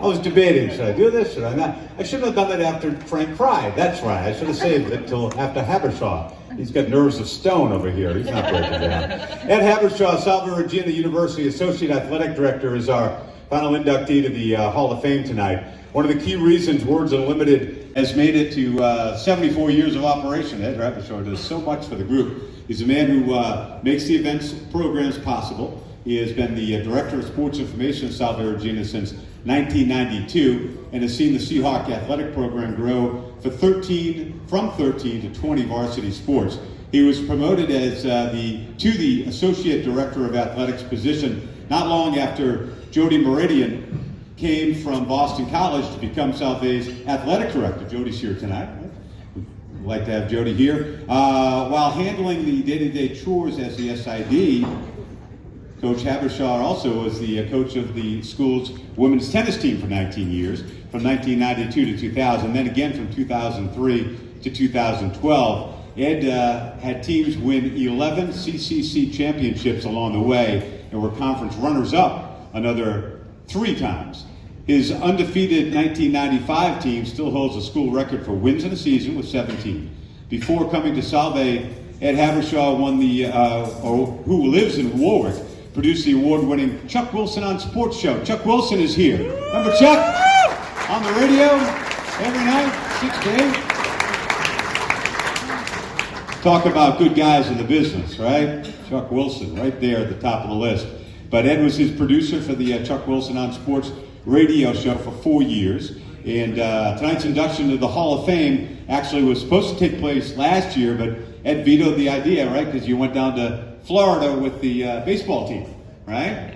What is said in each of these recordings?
I was debating, should I do this, should I not? I shouldn't have done it after Frank cried, that's right. I should have saved it till after Habershaw. He's got nerves of stone over here, he's not breaking down. Ed Habershaw, Salve Regina University Associate Athletic Director, is our final inductee to the Hall of Fame tonight. One of the key reasons Words Unlimited has made it to 74 years of operation. Ed Habershaw does so much for the group. He's a man who makes the events programs possible. He has been the Director of Sports Information at Salve Regina since 1992 and has seen the Seahawk athletic program grow from 13 to 20 varsity sports. He was promoted as to the Associate Director of Athletics position not long after Jody Meridian came from Boston College to become Salve's athletic director. Jody's here tonight. We'd like to have Jody here. While handling the day-to-day chores as the SID, Coach Habershaw also was the coach of the school's women's tennis team for 19 years, from 1992 to 2000, then again from 2003 to 2012. Ed had teams win 11 CCC championships along the way and were conference runners-up another 3 times. His undefeated 1995 team still holds a school record for wins in a season with 17. Before coming to Salve, Ed Habershaw won who lives in Warwick, produced the award-winning Chuck Wilson on Sports show. Chuck Wilson is here. Remember Chuck? On the radio every night, 6 to 8. Talk about good guys in the business, right? Chuck Wilson, right there at the top of the list. But Ed was his producer for the Chuck Wilson on Sports radio show for 4 years. And tonight's induction to the Hall of Fame actually was supposed to take place last year, but Ed vetoed the idea, right? Because you went down to Florida with the baseball team, right?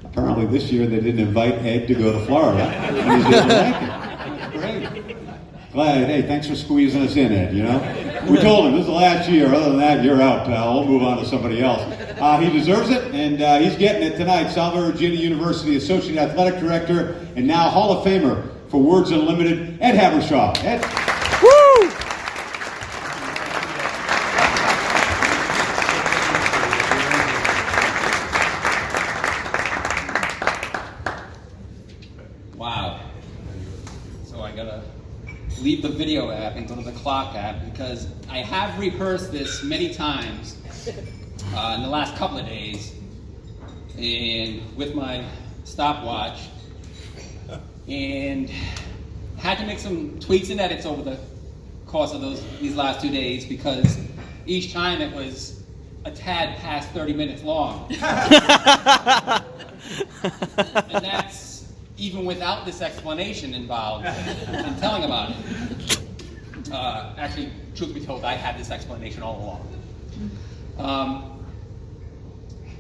Apparently this year they didn't invite Ed to go to Florida, and he didn't like it. Great. Glad, hey, thanks for squeezing us in, Ed, you know? We told him, this is the last year, other than that, you're out, pal. We'll move on to somebody else. He deserves it, and he's getting it tonight. Salve Regina University Associate Athletic Director, and now Hall of Famer for Words Unlimited, Ed Habershaw. Ed? Woo! Wow. So I gotta leave the video app and go to the clock app because I have rehearsed this many times in the last couple of days and with my stopwatch and had to make some tweaks and edits over the course of these last 2 days because each time it was a tad past 30 minutes long. And that's even without this explanation involved in telling about it. Actually, truth be told, I had this explanation all along.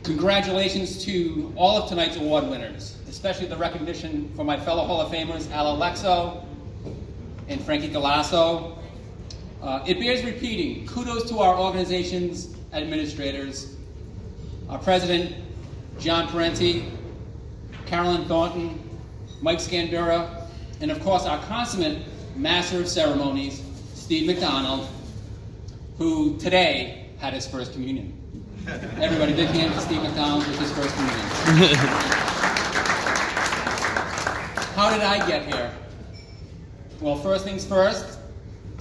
Congratulations to all of tonight's award winners, especially the recognition for my fellow Hall of Famers, Al Alexo and Frankie Galasso. It bears repeating, kudos to our organization's administrators, our president, John Parenti, Carolyn Thornton, Mike Scandura, and of course our consummate master of ceremonies, Steve McDonald, who today had his first communion. Everybody, big hand for Steve McDonald with his first communion. How did I get here? Well, first things first,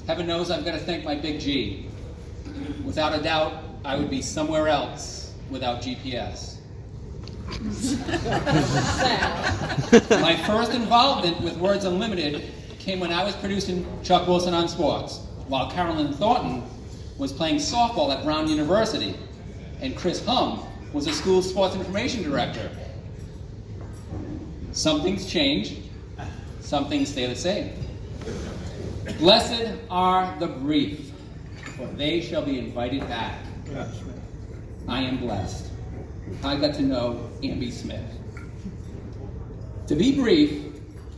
heaven knows I've got to thank my big G. Without a doubt, I would be somewhere else without GPS. My first involvement with Words Unlimited came when I was producing Chuck Wilson on Sports, while Carolyn Thornton was playing softball at Brown University, and Chris Hum was a school sports information director. Some things change, some things stay the same. Blessed are the brief, for they shall be invited back. I am blessed. I got to know Amby Smith. To be brief,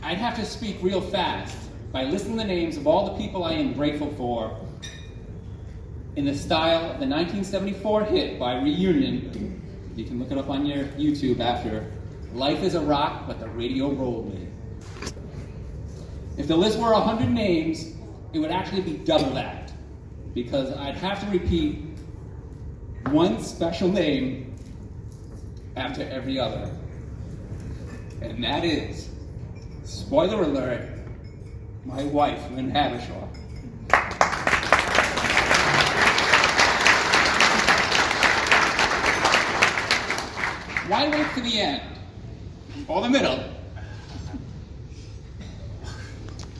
I'd have to speak real fast by listing the names of all the people I am grateful for in the style of the 1974 hit by Reunion. You can look it up on your YouTube after. Life is a rock, but the radio rolled me. If the list were 100 names, it would actually be double that, because I'd have to repeat one special name after every other. And that is, spoiler alert, my wife, Ed Habershaw. Why wait for the end, or the middle,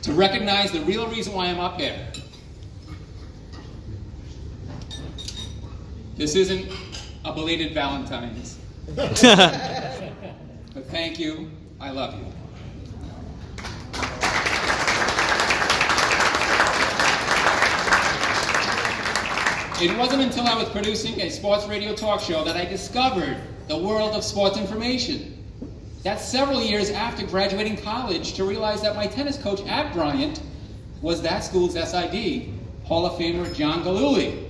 to recognize the real reason why I'm up here? This isn't a belated Valentine's. But thank you, I love you. It wasn't until I was producing a sports radio talk show that I discovered the world of sports information. That's several years after graduating college to realize that my tennis coach at Bryant was that school's SID, Hall of Famer John Galluli.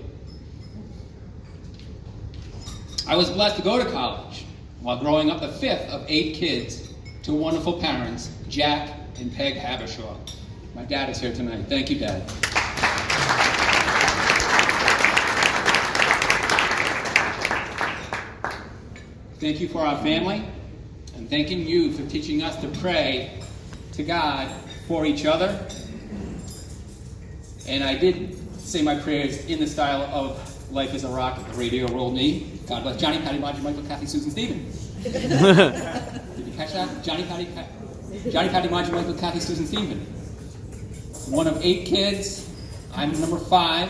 I was blessed to go to college while growing up the fifth of 8 kids to wonderful parents, Jack and Peg Habershaw. My dad is here tonight. Thank you, Dad. Thank you for our family, and thanking you for teaching us to pray to God for each other. And I did say my prayers in the style of Life is a Rock, the radio rolled me. God bless Johnny, Patty, Margie, Michael, Kathy, Susan, Stephen. Did you catch that? Johnny, Patty, Margie, Michael, Kathy, Susan, Stephen. One of 8 kids. I'm number 5.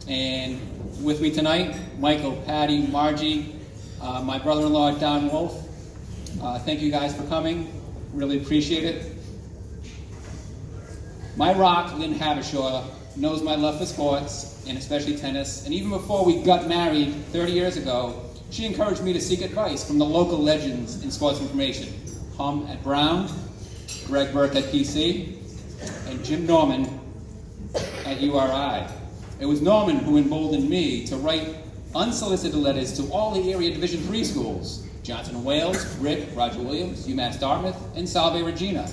And with me tonight, Michael, Patty, Margie, my brother-in-law, Don Wolf. Thank you guys for coming. Really appreciate it. My rock, Lynn Habershaw, knows my love for sports, and especially tennis. And even before we got married 30 years ago, she encouraged me to seek advice from the local legends in sports information. Hum at Brown, Greg Burke at PC, and Jim Norman at URI. It was Norman who emboldened me to write unsolicited letters to all the area Division III schools: Johnson & Wales, Rick, Roger Williams, UMass Dartmouth, and Salve Regina.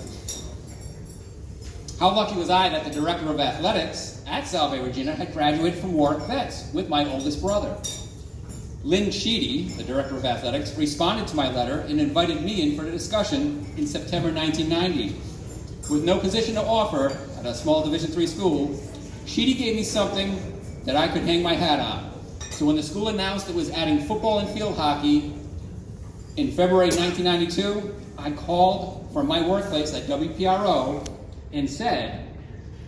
How lucky was I that the director of athletics at Salve Regina had graduated from Warwick Vets with my oldest brother. Lynn Sheedy, the director of athletics, responded to my letter and invited me in for a discussion in September 1990. With no position to offer at a small Division III school, Sheedy gave me something that I could hang my hat on. So when the school announced it was adding football and field hockey in February 1992, I called from my workplace at WPRO and said,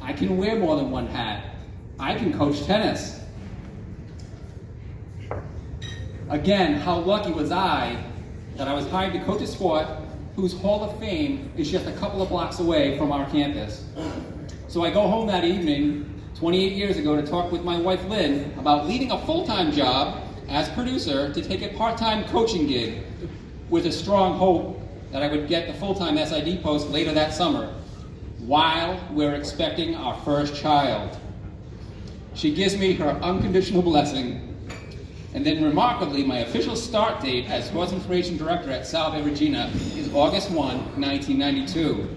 I can wear more than one hat. I can coach tennis. Again, how lucky was I that I was hired to coach a sport whose Hall of Fame is just a couple of blocks away from our campus. So I go home that evening 28 years ago to talk with my wife Lynn about leaving a full-time job as producer to take a part-time coaching gig with a strong hope that I would get the full-time SID post later that summer while we're expecting our first child. She gives me her unconditional blessing, and then remarkably, my official start date as Sports Information Director at Salve Regina is August 1, 1992,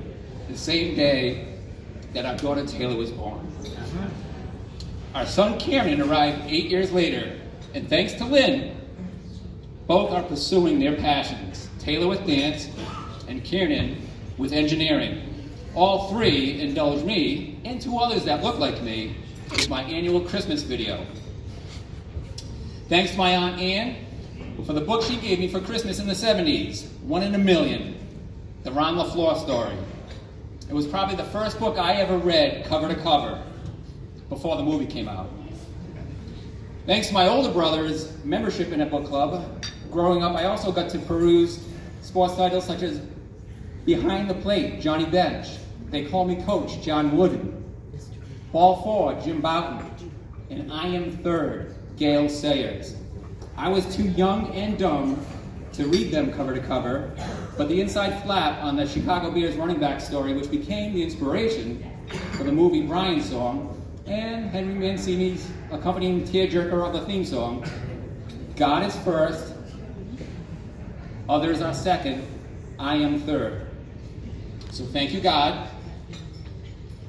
the same day that our daughter Taylor was born. Our son Kieran arrived 8 years later, and thanks to Lynn, both are pursuing their passions. Taylor with dance, and Kieran with engineering. All 3 indulge me, and 2 others that look like me, with my annual Christmas video. Thanks to my Aunt Ann for the book she gave me for Christmas in the 70s, One in a Million, the Ron LaFleur story. It was probably the first book I ever read cover to cover before the movie came out. Thanks to my older brother's membership in a book club, growing up I also got to peruse sports titles such as Behind the Plate, Johnny Bench, They Call Me Coach, John Wooden, Ball 4, Jim Boughton, and I Am Third, Gail Sayers. I was too young and dumb to read them cover to cover, but the inside flap on the Chicago Bears running back story, which became the inspiration for the movie Brian Song, and Henry Mancini's accompanying tearjerker of the theme song, God is first, others are second, I am third. So thank you, God,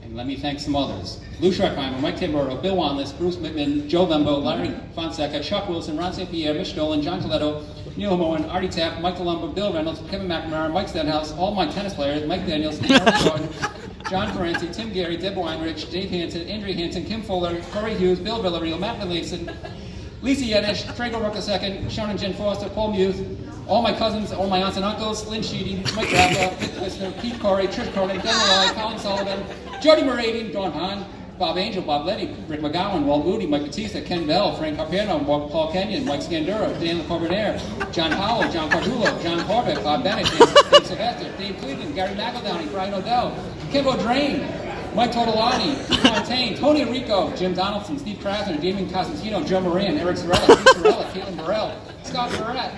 and let me thank some others. Lou Schreckheimer, Mike Tamburo, Bill Wanless, Bruce Whitman, Joe Lembo, Larry Fonseca, Chuck Wilson, Ron St. Pierre, Mitch Dolan, John Toledo, Neil Moen, Artie Tapp, Mike Columbo, Bill Reynolds, Kevin McNamara, Mike Stenhouse, all my tennis players, Mike Daniels, Aaron Jordan, John Ferenczi, Tim Gary, Deb Weinrich, Dave Hansen, Andrea Hansen, Kim Fuller, Corey Hughes, Bill Villarreal, Matt Finlayson, Lisa Yedish, Trago Rook II, Sean and Jen Foster, Paul Muth, all my cousins, all my aunts and uncles, Lynn Sheedy, Mike Rafa, Vic Listener, Pete Corey, Trish Cronin, Dan Malloy, Colin Sullivan, Jody Moradin, Dawn Hahn, Bob Angel, Bob Letty, Rick McGowan, Walt Moody, Mike Batista, Ken Bell, Frank Carpano, Paul Kenyon, Mike Scandura, Dan Corbinair, John Powell, John Cardulo, John Corbett, Bob Bennett, Dave Sylvester, Dave Cleveland, Gary McEldowney, Brian O'Dell, Kimbo Drain, Mike Totolani, Pete Fontaine, Tony Rico, Jim Donaldson, Steve Krasner, Damien Costantino, Joe Moran, Eric Sorella, Steve Sorella, Caitlin Burrell, Scott Barrett,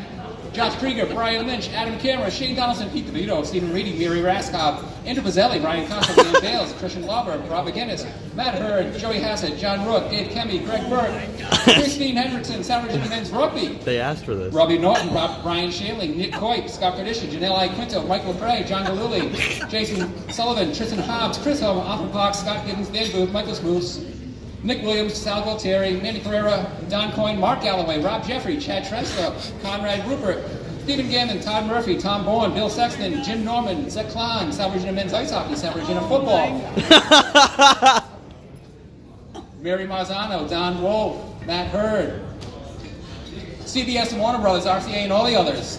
Josh Krieger, Brian Lynch, Adam Cameron, Shane Donaldson, Pete DeVito, Stephen Reedy, Miri Raskob, Andrew Pizzelli, Ryan Costa, Dan Bales, Christian Lauber, Rob McGinnis, Matt Hurd, Joey Hassett, John Rook, Dave Kemby, Greg Burke, Christine Hendrickson, Salve Regina Men's Rugby. They asked for this. Robbie Norton, Brian Shaling, Nick Coit, Scott Kardisha, Janelle I. Quinto, Michael Bray, John Galuli, Jason Sullivan, Tristan Hobbs, Chris Home, Arthur Fox, Scott Gibbons, Dan Booth, Michael Smoose, Nick Williams, Sal Gualtieri, Mandy Carrera, Don Coyne, Mark Galloway, Rob Jeffrey, Chad Tresco, Conrad Rupert, Stephen Gammon, Todd Murphy, Tom Bourne, Bill Sexton, Jim Norman, Zach Klein, Salve Regina Men's Ice Hockey, Salve Regina Football, Mary Marzano, Don Wolf, Matt Hurd, CBS and Warner Brothers, RCA, and all the others.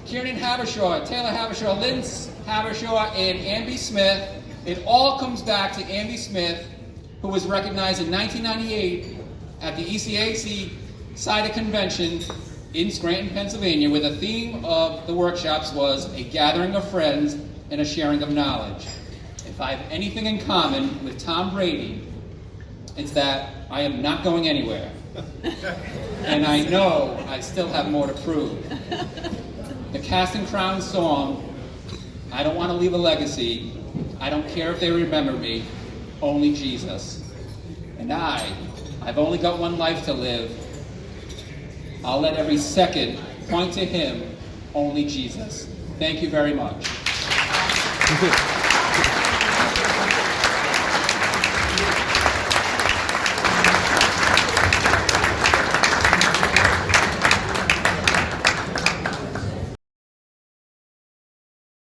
Kieran Habershaw, Taylor Habershaw, Linz Habershaw, and Amby Smith. It all comes back to Amby Smith, who was recognized in 1998 at the ECAC CIDA Convention in Scranton, Pennsylvania, where the theme of the workshops was a gathering of friends and a sharing of knowledge. If I have anything in common with Tom Brady, it's that I am not going anywhere. And I know I still have more to prove. The Cast and Crown song, I don't want to leave a legacy. I don't care if they remember me, only Jesus. And I've only got one life to live. I'll let every second point to him, only Jesus. Thank you very much.